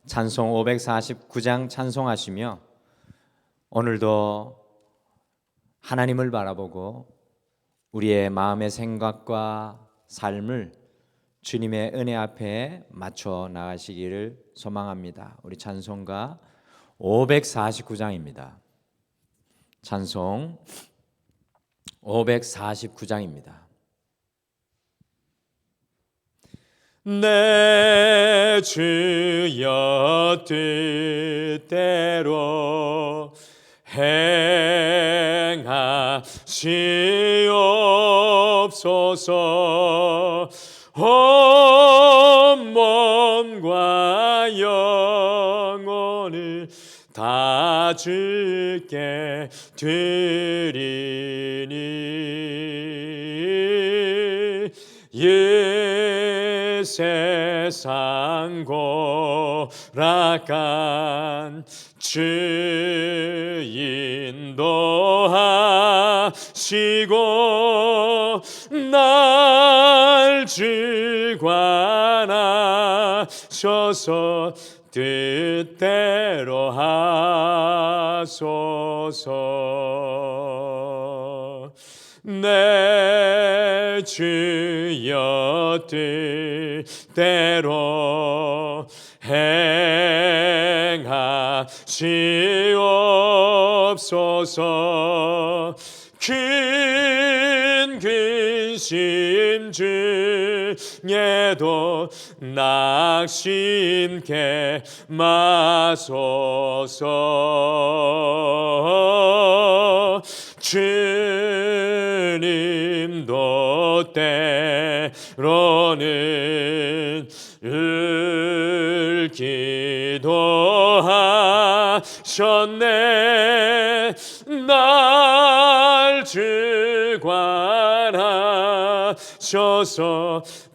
찬송 549장 찬송하시며 오늘도 하나님을 바라보고 우리의 마음의 생각과 삶을 주님의 은혜 앞에 맞춰 나가시기를 소망합니다. 우리 찬송가 549장입니다. 찬송 549장입니다. 내 주여 뜻대로 행하시옵소서. 온 몸과 영혼을 다 주께 드리니 이 세상 고락한 주 인도하시고 날 주관하셔서 뜻대로 하소서. 내 주여 뜻대로 행하시옵소서. 큰 근심 중에도 낙심케 마소서. 주님도 때로는 기도하셨네. 날 주관하셔서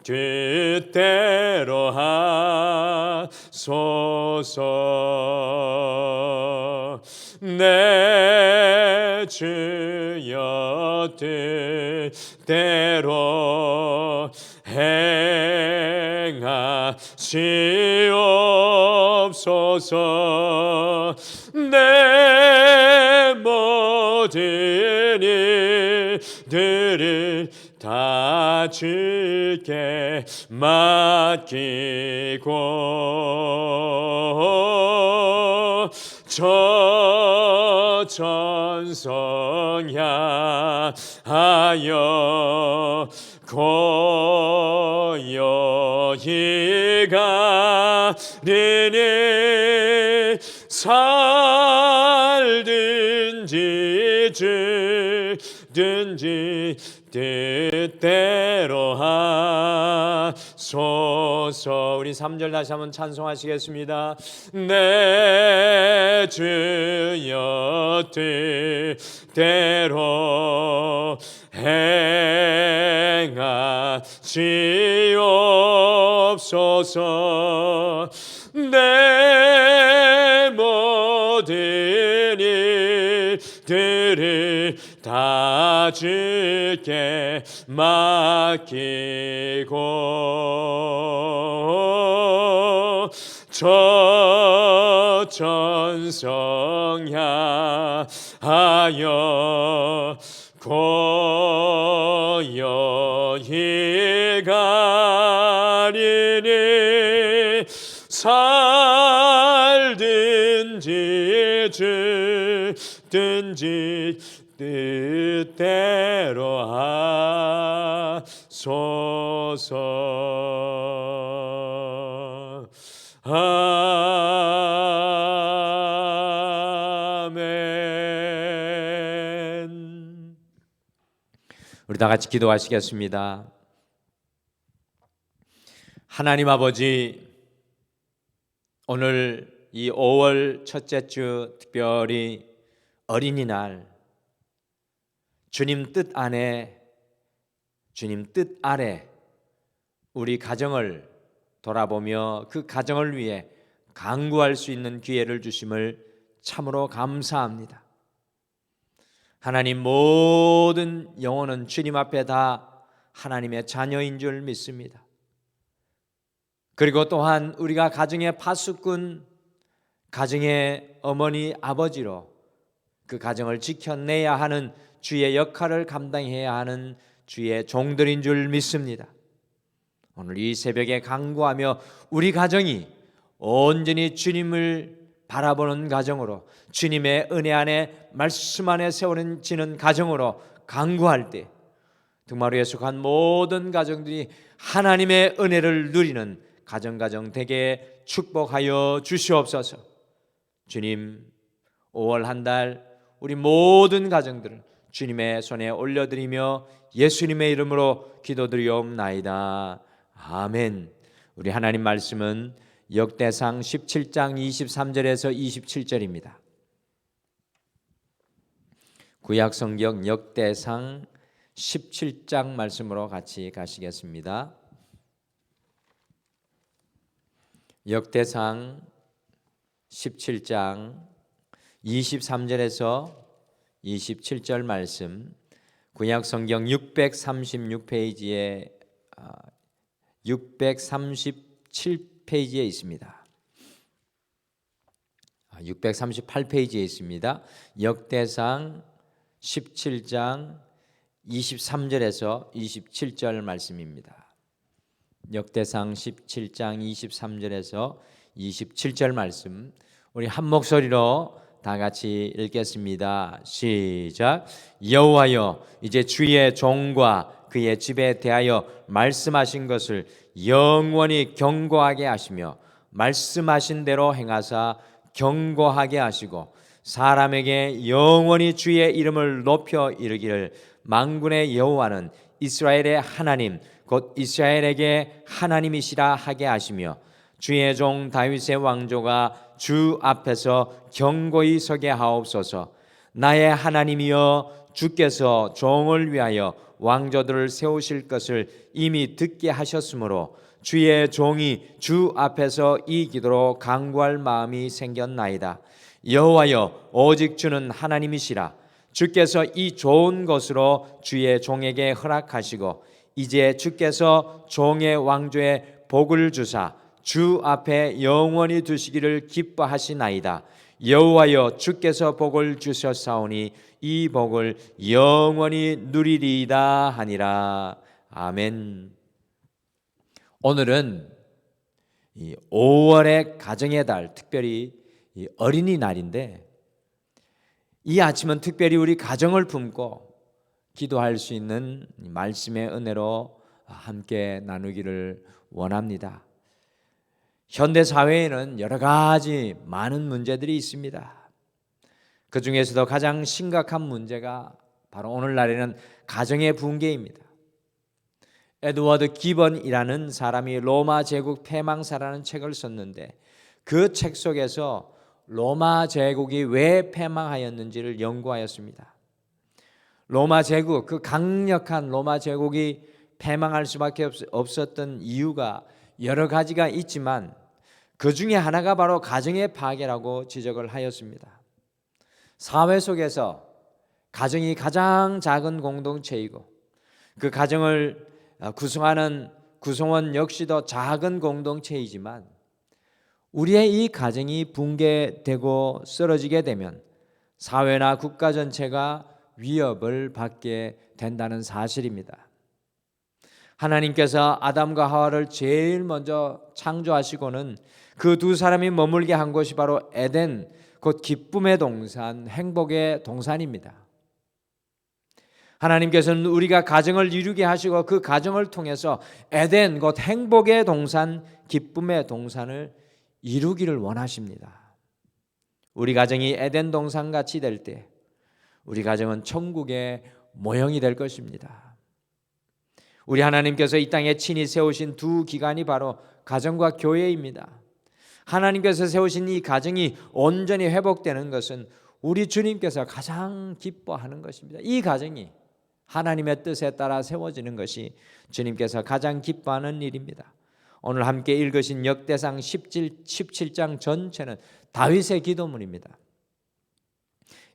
뜻대로 하소서. 내 주여 뜻대로 행하시옵소서. 내 모든 일들을 다 주께 맡기고 저 천성 향하여 고요히 가리니 살든지 죽든지 뜻대로 하소서. 우리 3절 다시 한번 찬송하시겠습니다. 내 주여 뜻대로 행하시옵소서. 내 모든 일들을 다 주께 맡기고 저 천성 향하여 고요히 가리니 살든지 죽든지 뜻대로 하소서. 아멘. 우리 다 같이 기도하시겠습니다. 하나님 아버지, 오늘 이 5월 첫째 주 특별히 어린이날 주님 뜻 안에, 주님 뜻 아래 우리 가정을 돌아보며 그 가정을 위해 간구할 수 있는 기회를 주심을 참으로 감사합니다. 하나님, 모든 영혼은 주님 앞에 다 하나님의 자녀인 줄 믿습니다. 그리고 또한 우리가 가정의 파수꾼, 가정의 어머니, 아버지로 그 가정을 지켜내야 하는 주의 역할을 감당해야 하는 주의 종들인 줄 믿습니다. 오늘 이 새벽에 간구하며 우리 가정이 온전히 주님을 바라보는 가정으로, 주님의 은혜 안에 말씀 안에 세워지는 가정으로 간구할 때 등마루에 속한 모든 가정들이 하나님의 은혜를 누리는 가정 되게 축복하여 주시옵소서. 주님, 5월 한 달 우리 모든 가정들을 주님의 손에 올려드리며 예수님의 이름으로 기도드리옵나이다. 아멘. 우리 하나님 말씀은 역대상 17장 23절에서 27절입니다. 구약성경 역대상 17장 말씀으로 같이 가시겠습니다. 역대상 17장 23절에서 27절 말씀, 구약성경 636페이지에 637페이지에 있습니다. 638페이지에 있습니다. 역대상 17장 23절에서 27절 말씀입니다. 역대상 17장 23절에서 27절 말씀, 우리 한 목소리로 다 같이 읽겠습니다. 시작. 여호와여, 이제 주의 종과 그의 집에 대하여 말씀하신 것을 영원히 경고하게 하시며 말씀하신 대로 행하사 경고하게 하시고 사람에게 영원히 주의 이름을 높여 이르기를 만군의 여호와는 이스라엘의 하나님 곧 이스라엘에게 하나님이시라 하게 하시며 주의 종 다윗의 왕조가 주 앞에서 경고히 서게 하옵소서. 나의 하나님이여, 주께서 종을 위하여 왕조들을 세우실 것을 이미 듣게 하셨으므로 주의 종이 주 앞에서 이 기도로 간구할 마음이 생겼나이다. 여호와여, 오직 주는 하나님이시라. 주께서 이 좋은 것으로 주의 종에게 허락하시고 이제 주께서 종의 왕조에 복을 주사 주 앞에 영원히 두시기를 기뻐하시나이다. 여호와여, 주께서 복을 주셨사오니 이 복을 영원히 누리리이다 하니라. 아멘. 오늘은 이 5월의 가정의 달, 특별히 이 어린이날인데 이 아침은 특별히 우리 가정을 품고 기도할 수 있는 말씀의 은혜로 함께 나누기를 원합니다. 현대 사회에는 여러 가지 많은 문제들이 있습니다. 그 중에서도 가장 심각한 문제가 바로 오늘날에는 가정의 붕괴입니다. 에드워드 기번이라는 사람이 로마 제국 패망사라는 책을 썼는데 그 책 속에서 로마 제국이 왜 패망하였는지를 연구하였습니다. 로마 제국, 그 강력한 로마 제국이 패망할 수밖에 없었던 이유가 여러 가지가 있지만 그 중에 하나가 바로 가정의 파괴라고 지적을 하였습니다. 사회 속에서 가정이 가장 작은 공동체이고 그 가정을 구성하는 구성원 역시도 작은 공동체이지만 우리의 이 가정이 붕괴되고 쓰러지게 되면 사회나 국가 전체가 위협을 받게 된다는 사실입니다. 하나님께서 아담과 하와를 제일 먼저 창조하시고는 그 두 사람이 머물게 한 곳이 바로 에덴, 곧 기쁨의 동산, 행복의 동산입니다. 하나님께서는 우리가 가정을 이루게 하시고 그 가정을 통해서 에덴, 곧 행복의 동산, 기쁨의 동산을 이루기를 원하십니다. 우리 가정이 에덴 동산같이 될 때 우리 가정은 천국의 모형이 될 것입니다. 우리 하나님께서 이 땅에 친히 세우신 두 기관이 바로 가정과 교회입니다. 하나님께서 세우신 이 가정이 온전히 회복되는 것은 우리 주님께서 가장 기뻐하는 것입니다. 이 가정이 하나님의 뜻에 따라 세워지는 것이 주님께서 가장 기뻐하는 일입니다. 오늘 함께 읽으신 역대상 17장 전체는 다윗의 기도문입니다.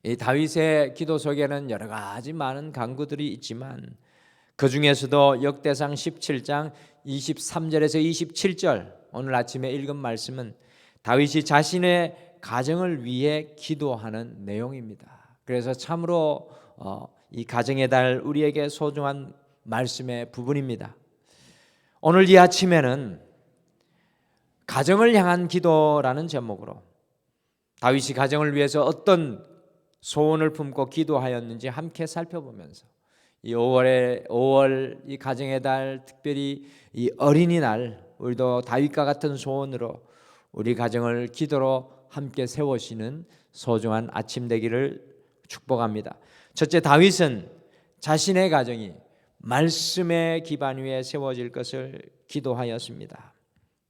이 다윗의 기도 속에는 여러 가지 많은 간구들이 있지만 그 중에서도 역대상 17장 23절에서 27절 오늘 아침에 읽은 말씀은 다윗이 자신의 가정을 위해 기도하는 내용입니다. 그래서 참으로 이 가정의 달 우리에게 소중한 말씀의 부분입니다. 오늘 이 아침에는 가정을 향한 기도라는 제목으로 다윗이 가정을 위해서 어떤 소원을 품고 기도하였는지 함께 살펴보면서 이 5월 이 가정의 달, 특별히 이 어린이날, 우리도 다윗과 같은 소원으로 우리 가정을 기도로 함께 세우시는 소중한 아침 되기를 축복합니다. 첫째, 다윗은 자신의 가정이 말씀의 기반 위에 세워질 것을 기도하였습니다.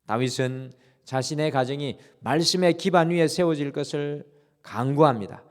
다윗은 자신의 가정이 말씀의 기반 위에 세워질 것을 간구합니다.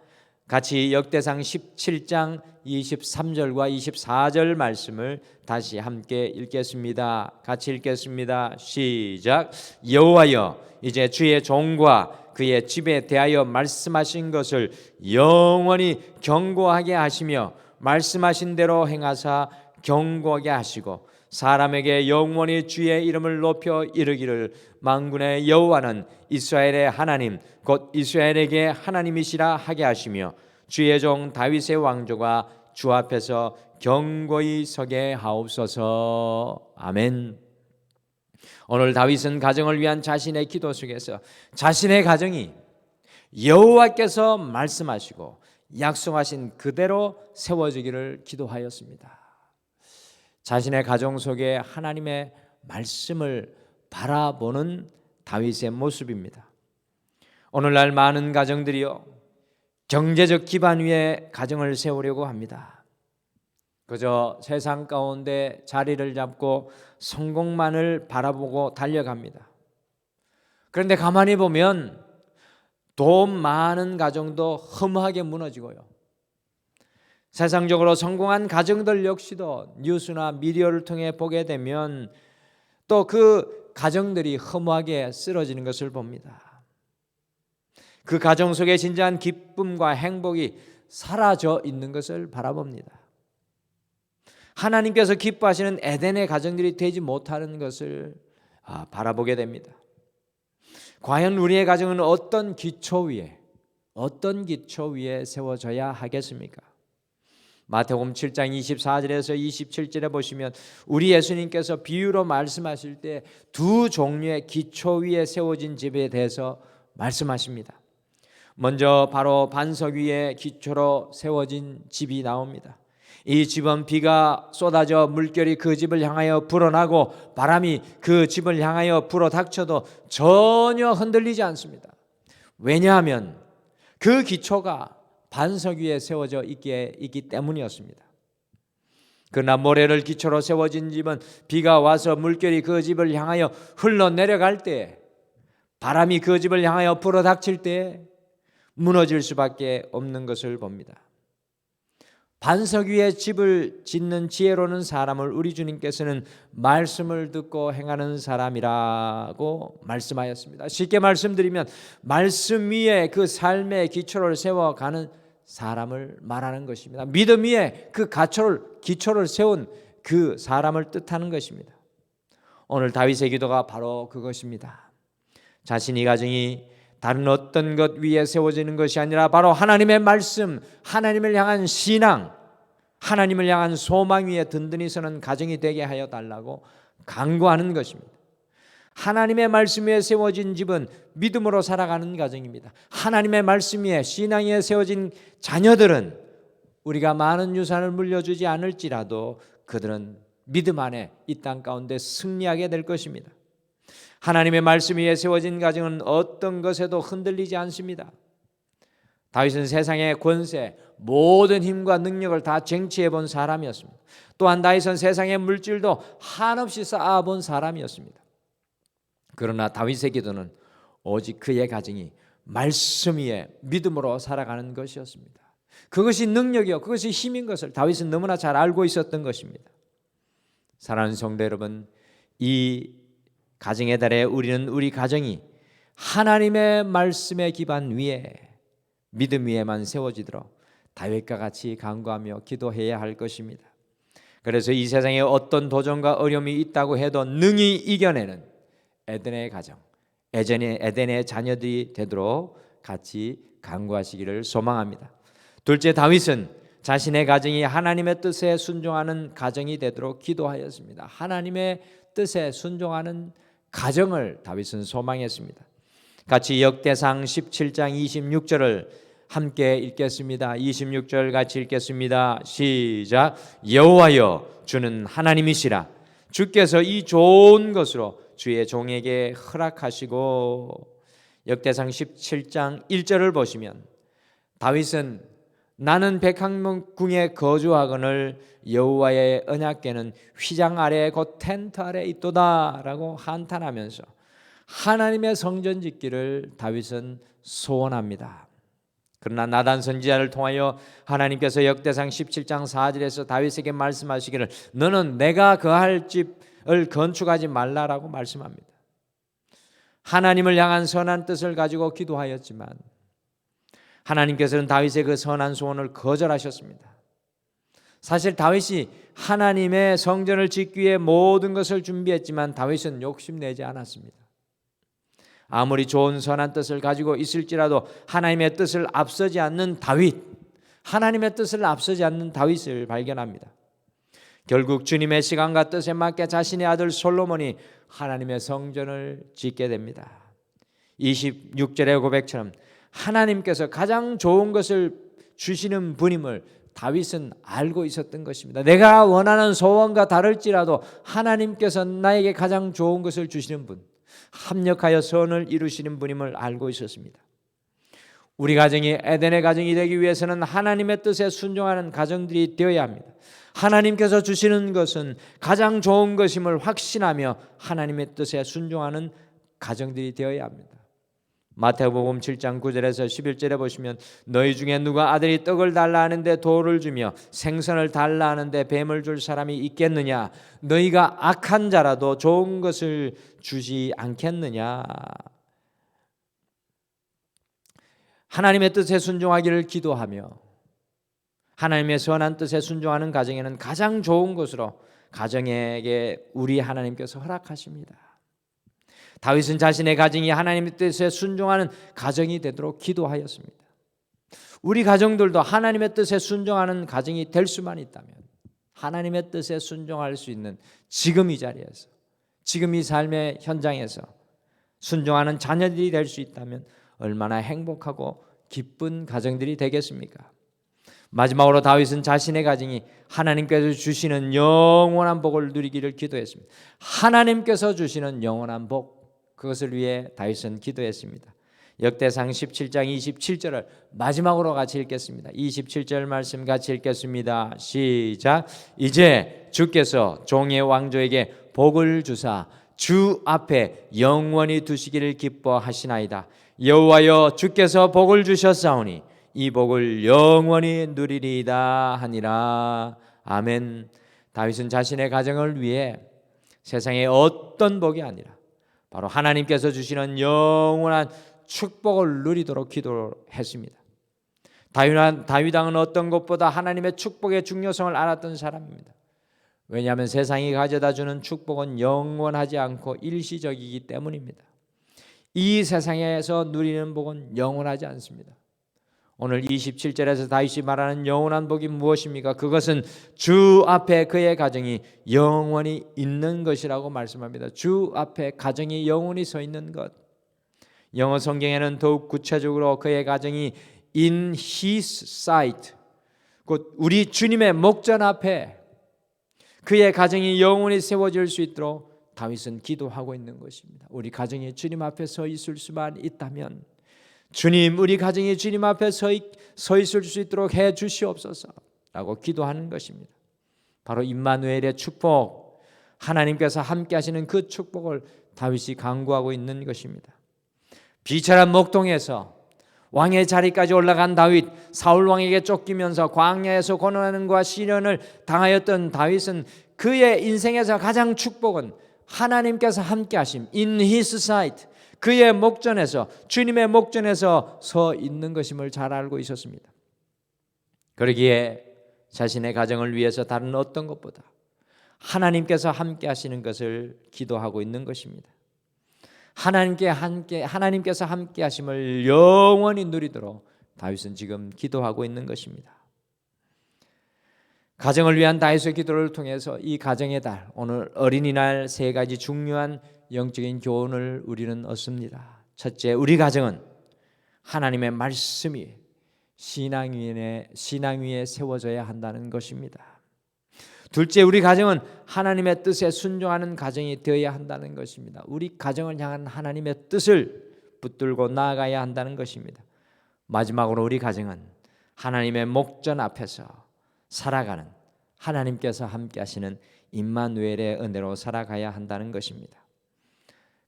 같이 역대상 17장 23절과 24절 말씀을 다시 함께 읽겠습니다. 같이 읽겠습니다. 시작. 여호와여, 이제 주의 종과 그의 집에 대하여 말씀하신 것을 영원히 경고하게 하시며 말씀하신 대로 행하사 경고하게 하시고 사람에게 영원히 주의 이름을 높여 이르기를 만군의 여호와는 이스라엘의 하나님 곧 이스라엘에게 하나님이시라 하게 하시며 주의 종 다윗의 왕조가 주 앞에서 경고히 서게 하옵소서. 아멘. 오늘 다윗은 가정을 위한 자신의 기도 속에서 자신의 가정이 여호와께서 말씀하시고 약속하신 그대로 세워지기를 기도하였습니다. 자신의 가정 속에 하나님의 말씀을 바라보는 다윗의 모습입니다. 오늘날 많은 가정들이요, 경제적 기반 위에 가정을 세우려고 합니다. 그저 세상 가운데 자리를 잡고 성공만을 바라보고 달려갑니다. 그런데 가만히 보면 돈 많은 가정도 허무하게 무너지고요, 세상적으로 성공한 가정들 역시도 뉴스나 미디어를 통해 보게 되면 또 그 가정들이 허무하게 쓰러지는 것을 봅니다. 그 가정 속에 진정한 기쁨과 행복이 사라져 있는 것을 바라봅니다. 하나님께서 기뻐하시는 에덴의 가정들이 되지 못하는 것을 바라보게 됩니다. 과연 우리의 가정은 어떤 기초 위에 세워져야 하겠습니까? 마태복음 7장 24절에서 27절에 보시면 우리 예수님께서 비유로 말씀하실 때 두 종류의 기초 위에 세워진 집에 대해서 말씀하십니다. 먼저 바로 반석 위에 기초로 세워진 집이 나옵니다. 이 집은 비가 쏟아져 물결이 그 집을 향하여 불어나고 바람이 그 집을 향하여 불어닥쳐도 전혀 흔들리지 않습니다. 왜냐하면 그 기초가 반석 위에 세워져 있기 때문이었습니다. 그러나 모래를 기초로 세워진 집은 비가 와서 물결이 그 집을 향하여 흘러내려갈 때, 바람이 그 집을 향하여 불어닥칠 때 무너질 수밖에 없는 것을 봅니다. 반석 위에 집을 짓는 지혜로운 사람을 우리 주님께서는 말씀을 듣고 행하는 사람이라고 말씀하였습니다. 쉽게 말씀드리면 말씀 위에 그 삶의 기초를 세워가는 사람을 말하는 것입니다. 믿음 위에 그 기초를 세운 그 사람을 뜻하는 것입니다. 오늘 다윗의 기도가 바로 그것입니다. 자신의 가정이 다른 어떤 것 위에 세워지는 것이 아니라 바로 하나님의 말씀, 하나님을 향한 신앙, 하나님을 향한 소망 위에 든든히 서는 가정이 되게 하여 달라고 간구하는 것입니다. 하나님의 말씀 위에 세워진 집은 믿음으로 살아가는 가정입니다. 하나님의 말씀 위에 신앙 위에 세워진 자녀들은 우리가 많은 유산을 물려주지 않을지라도 그들은 믿음 안에 이 땅 가운데 승리하게 될 것입니다. 하나님의 말씀 위에 세워진 가정은 어떤 것에도 흔들리지 않습니다. 다윗은 세상의 권세, 모든 힘과 능력을 다 쟁취해 본 사람이었습니다. 또한 다윗은 세상의 물질도 한없이 쌓아본 사람이었습니다. 그러나 다윗의 기도는 오직 그의 가정이 말씀 위에 믿음으로 살아가는 것이었습니다. 그것이 능력이요, 그것이 힘인 것을 다윗은 너무나 잘 알고 있었던 것입니다. 사랑하는 성도 여러분, 이 가정의 달에 우리는 우리 가정이 하나님의 말씀의 기반 위에 믿음 위에만 세워지도록 다윗과 같이 간구하며 기도해야 할 것입니다. 그래서 이 세상에 어떤 도전과 어려움이 있다고 해도 능히 이겨내는 에덴의 가정, 에덴의 자녀들이 되도록 같이 간구하시기를 소망합니다. 둘째, 다윗은 자신의 가정이 하나님의 뜻에 순종하는 가정이 되도록 기도하였습니다. 하나님의 뜻에 순종하는 가정을 다윗은 소망했습니다. 같이 역대상 17장 26절을 함께 읽겠습니다. 26절 같이 읽겠습니다. 시작. 여호와여, 주는 하나님이시라. 주께서 이 좋은 것으로 주의 종에게 허락하시고. 역대상 17장 1절을 보시면 다윗은 나는 백향문궁에 거주하거늘 여호와의 언약궤는 휘장 아래 곧 텐트 아래 있도다라고 한탄하면서 하나님의 성전 짓기를 다윗은 소원합니다. 그러나 나단 선지자를 통하여 하나님께서 역대상 17장 4절에서 다윗에게 말씀하시기를 너는 내가 거할 집을 건축하지 말라라고 말씀합니다. 하나님을 향한 선한 뜻을 가지고 기도하였지만 하나님께서는 다윗의 그 선한 소원을 거절하셨습니다. 사실 다윗이 하나님의 성전을 짓기 위해 모든 것을 준비했지만 다윗은 욕심내지 않았습니다. 아무리 좋은 선한 뜻을 가지고 있을지라도 하나님의 뜻을 앞서지 않는 다윗, 하나님의 뜻을 앞서지 않는 다윗을 발견합니다. 결국 주님의 시간과 뜻에 맞게 자신의 아들 솔로몬이 하나님의 성전을 짓게 됩니다. 26절의 고백처럼 하나님께서 가장 좋은 것을 주시는 분임을 다윗은 알고 있었던 것입니다. 내가 원하는 소원과 다를지라도 하나님께서 나에게 가장 좋은 것을 주시는 분, 합력하여 선을 이루시는 분임을 알고 있었습니다. 우리 가정이 에덴의 가정이 되기 위해서는 하나님의 뜻에 순종하는 가정들이 되어야 합니다. 하나님께서 주시는 것은 가장 좋은 것임을 확신하며 하나님의 뜻에 순종하는 가정들이 되어야 합니다. 마태복음 7장 9절에서 11절에 보시면 너희 중에 누가 아들이 떡을 달라 하는데 돌을 주며 생선을 달라 하는데 뱀을 줄 사람이 있겠느냐? 너희가 악한 자라도 좋은 것을 주지 않겠느냐? 하나님의 뜻에 순종하기를 기도하며 하나님의 선한 뜻에 순종하는 가정에는 가장 좋은 것으로 가정에게 우리 하나님께서 허락하십니다. 다윗은 자신의 가정이 하나님의 뜻에 순종하는 가정이 되도록 기도하였습니다. 우리 가정들도 하나님의 뜻에 순종하는 가정이 될 수만 있다면 하나님의 뜻에 순종할 수 있는 지금 이 자리에서 지금 이 삶의 현장에서 순종하는 자녀들이 될 수 있다면 얼마나 행복하고 기쁜 가정들이 되겠습니까? 마지막으로 다윗은 자신의 가정이 하나님께서 주시는 영원한 복을 누리기를 기도했습니다. 하나님께서 주시는 영원한 복, 그것을 위해 다윗은 기도했습니다. 역대상 17장 27절을 마지막으로 같이 읽겠습니다. 27절 말씀 같이 읽겠습니다. 시작. 이제 주께서 종의 왕조에게 복을 주사 주 앞에 영원히 두시기를 기뻐하시나이다. 여호와여, 주께서 복을 주셨사오니 이 복을 영원히 누리리이다 하니라. 아멘. 다윗은 자신의 가정을 위해 세상의 어떤 복이 아니라 바로 하나님께서 주시는 영원한 축복을 누리도록 기도했습니다. 다윗 왕은 어떤 것보다 하나님의 축복의 중요성을 알았던 사람입니다. 왜냐하면 세상이 가져다주는 축복은 영원하지 않고 일시적이기 때문입니다. 이 세상에서 누리는 복은 영원하지 않습니다. 오늘 27절에서 다윗이 말하는 영원한 복이 무엇입니까? 그것은 주 앞에 그의 가정이 영원히 있는 것이라고 말씀합니다. 주 앞에 가정이 영원히 서 있는 것. 영어 성경에는 더욱 구체적으로 그의 가정이 in his sight, 곧 우리 주님의 목전 앞에 그의 가정이 영원히 세워질 수 있도록 다윗은 기도하고 있는 것입니다. 우리 가정이 주님 앞에 서 있을 수만 있다면 주님, 우리 가정이 주님 앞에 서 있을 수 있도록 해 주시옵소서라고 기도하는 것입니다. 바로 임마누엘의 축복, 하나님께서 함께 하시는 그 축복을 다윗이 간구하고 있는 것입니다. 비천한 목동에서 왕의 자리까지 올라간 다윗, 사울 왕에게 쫓기면서 광야에서 고난과 시련을 당하였던 다윗은 그의 인생에서 가장 축복은 하나님께서 함께 하심, in his sight, 그의 목전에서, 주님의 목전에서 서 있는 것임을 잘 알고 있었습니다. 그러기에 자신의 가정을 위해서 다른 어떤 것보다 하나님께서 함께 하시는 것을 기도하고 있는 것입니다. 하나님께서 함께 하심을 영원히 누리도록 다윗은 지금 기도하고 있는 것입니다. 가정을 위한 다윗의 기도를 통해서 이 가정의 달, 오늘 어린이날 세 가지 중요한 영적인 교훈을 우리는 얻습니다. 첫째, 우리 가정은 하나님의 말씀이 신앙 위에 세워져야 한다는 것입니다. 둘째, 우리 가정은 하나님의 뜻에 순종하는 가정이 되어야 한다는 것입니다. 우리 가정을 향한 하나님의 뜻을 붙들고 나아가야 한다는 것입니다. 마지막으로 우리 가정은 하나님의 목전 앞에서 살아가는, 하나님께서 함께 하시는 임마누엘의 은혜로 살아가야 한다는 것입니다.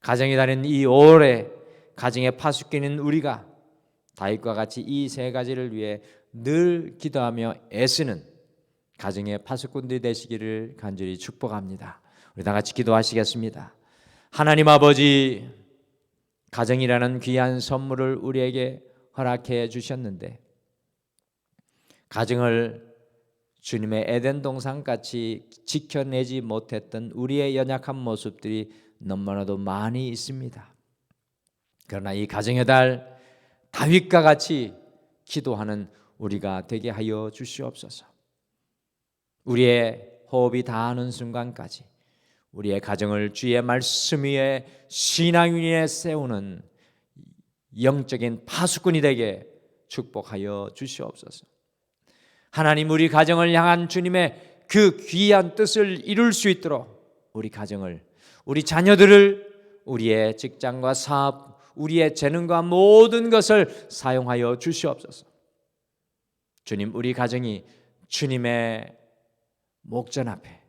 가정이 다닌 이 올해 가정의 파수꾼인 우리가 다윗과 같이 이 세 가지를 위해 늘 기도하며 애쓰는 가정의 파수꾼들이 되시기를 간절히 축복합니다. 우리 다 같이 기도하시겠습니다. 하나님 아버지, 가정이라는 귀한 선물을 우리에게 허락해 주셨는데 가정을 주님의 에덴 동산같이 지켜내지 못했던 우리의 연약한 모습들이 너무나도 많이 있습니다. 그러나 이 가정의 달 다윗과 같이 기도하는 우리가 되게 하여 주시옵소서. 우리의 호흡이 닿는 순간까지 우리의 가정을 주의 말씀 위에 신앙 위에 세우는 영적인 파수꾼이 되게 축복하여 주시옵소서. 하나님, 우리 가정을 향한 주님의 그 귀한 뜻을 이룰 수 있도록 우리 가정을, 우리 자녀들을 우리의 직장과 사업, 우리의 재능과 모든 것을 사용하여 주시옵소서. 주님, 우리 가정이 주님의 목전 앞에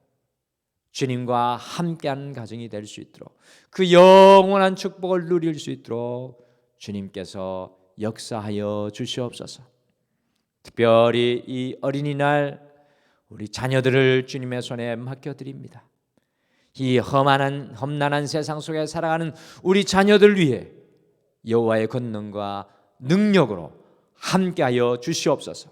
주님과 함께하는 가정이 될 수 있도록, 그 영원한 축복을 누릴 수 있도록 주님께서 역사하여 주시옵소서. 특별히 이 어린이날 우리 자녀들을 주님의 손에 맡겨드립니다. 이 험난한 세상 속에 살아가는 우리 자녀들 위해 여호와의 권능과 능력으로 함께하여 주시옵소서.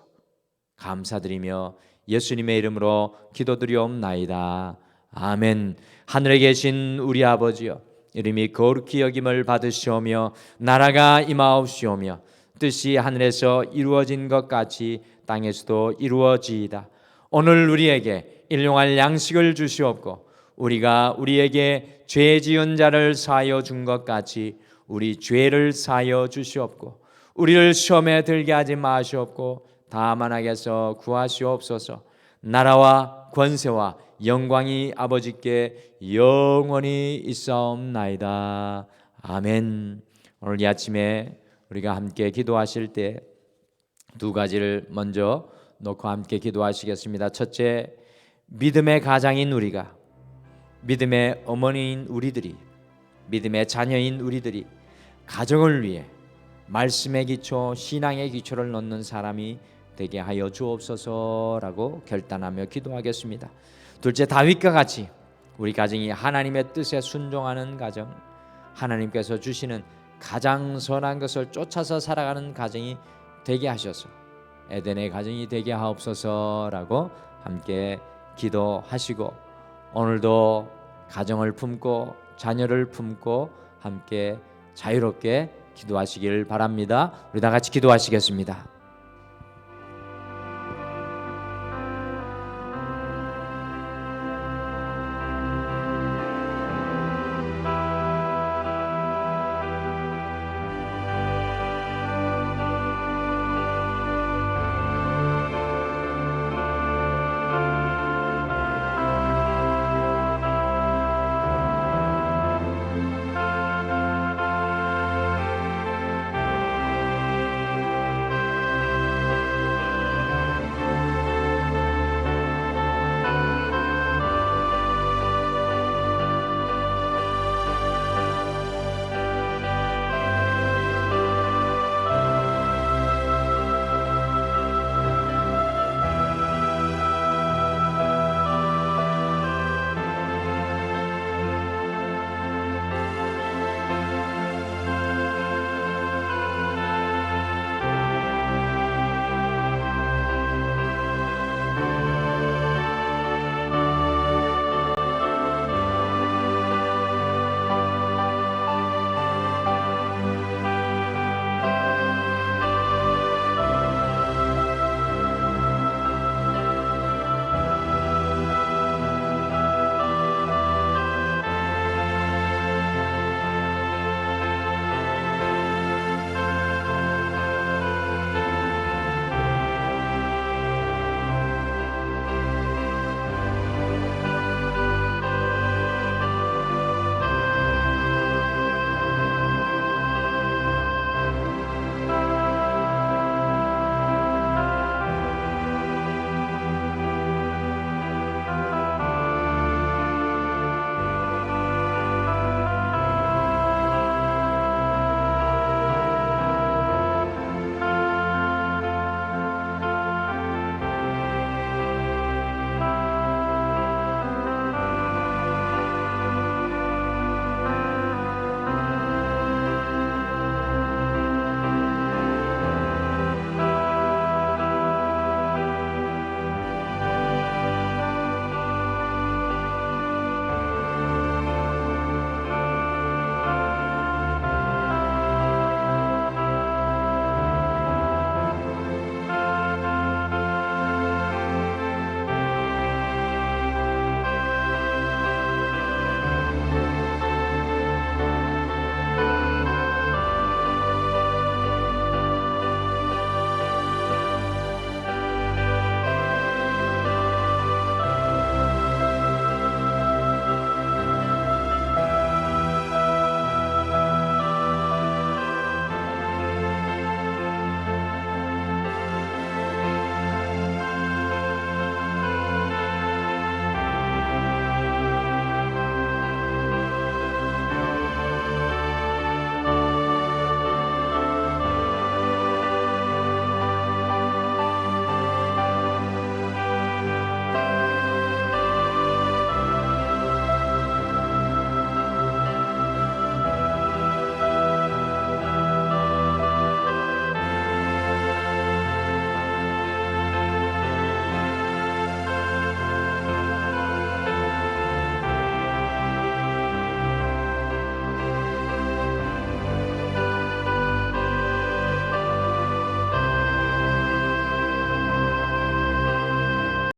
감사드리며 예수님의 이름으로 기도드리옵나이다. 아멘. 하늘에 계신 우리 아버지여, 이름이 거룩히 여김을 받으시오며 나라가 임하옵시오며 뜻이 하늘에서 이루어진 것 같이 땅에서도 이루어지이다. 오늘 우리에게 일용할 양식을 주시옵고 우리가 우리에게 죄 지은 자를 사하여 준 것 같이 우리 죄를 사하여 주시옵고 우리를 시험에 들게 하지 마시옵고 다만 악에서 구하시옵소서. 나라와 권세와 영광이 아버지께 영원히 있사옵나이다. 아멘. 오늘 이 아침에 우리가 함께 기도하실 때 두 가지를 먼저 놓고 함께 기도하시겠습니다. 첫째, 믿음의 가장인 우리가, 믿음의 어머니인 우리들이, 믿음의 자녀인 우리들이 가정을 위해 말씀의 기초, 신앙의 기초를 놓는 사람이 되게 하여 주옵소서라고 결단하며 기도하겠습니다. 둘째, 다윗과 같이 우리 가정이 하나님의 뜻에 순종하는 가정, 하나님께서 주시는 가장 선한 것을 쫓아서 살아가는 가정이 되게 하셔서 에덴의 가정이 되게 하옵소서라고 함께 기도하시고, 오늘도 가정을 품고 자녀를 품고 함께 자유롭게 기도하시길 바랍니다. 우리 다 같이 기도하시겠습니다.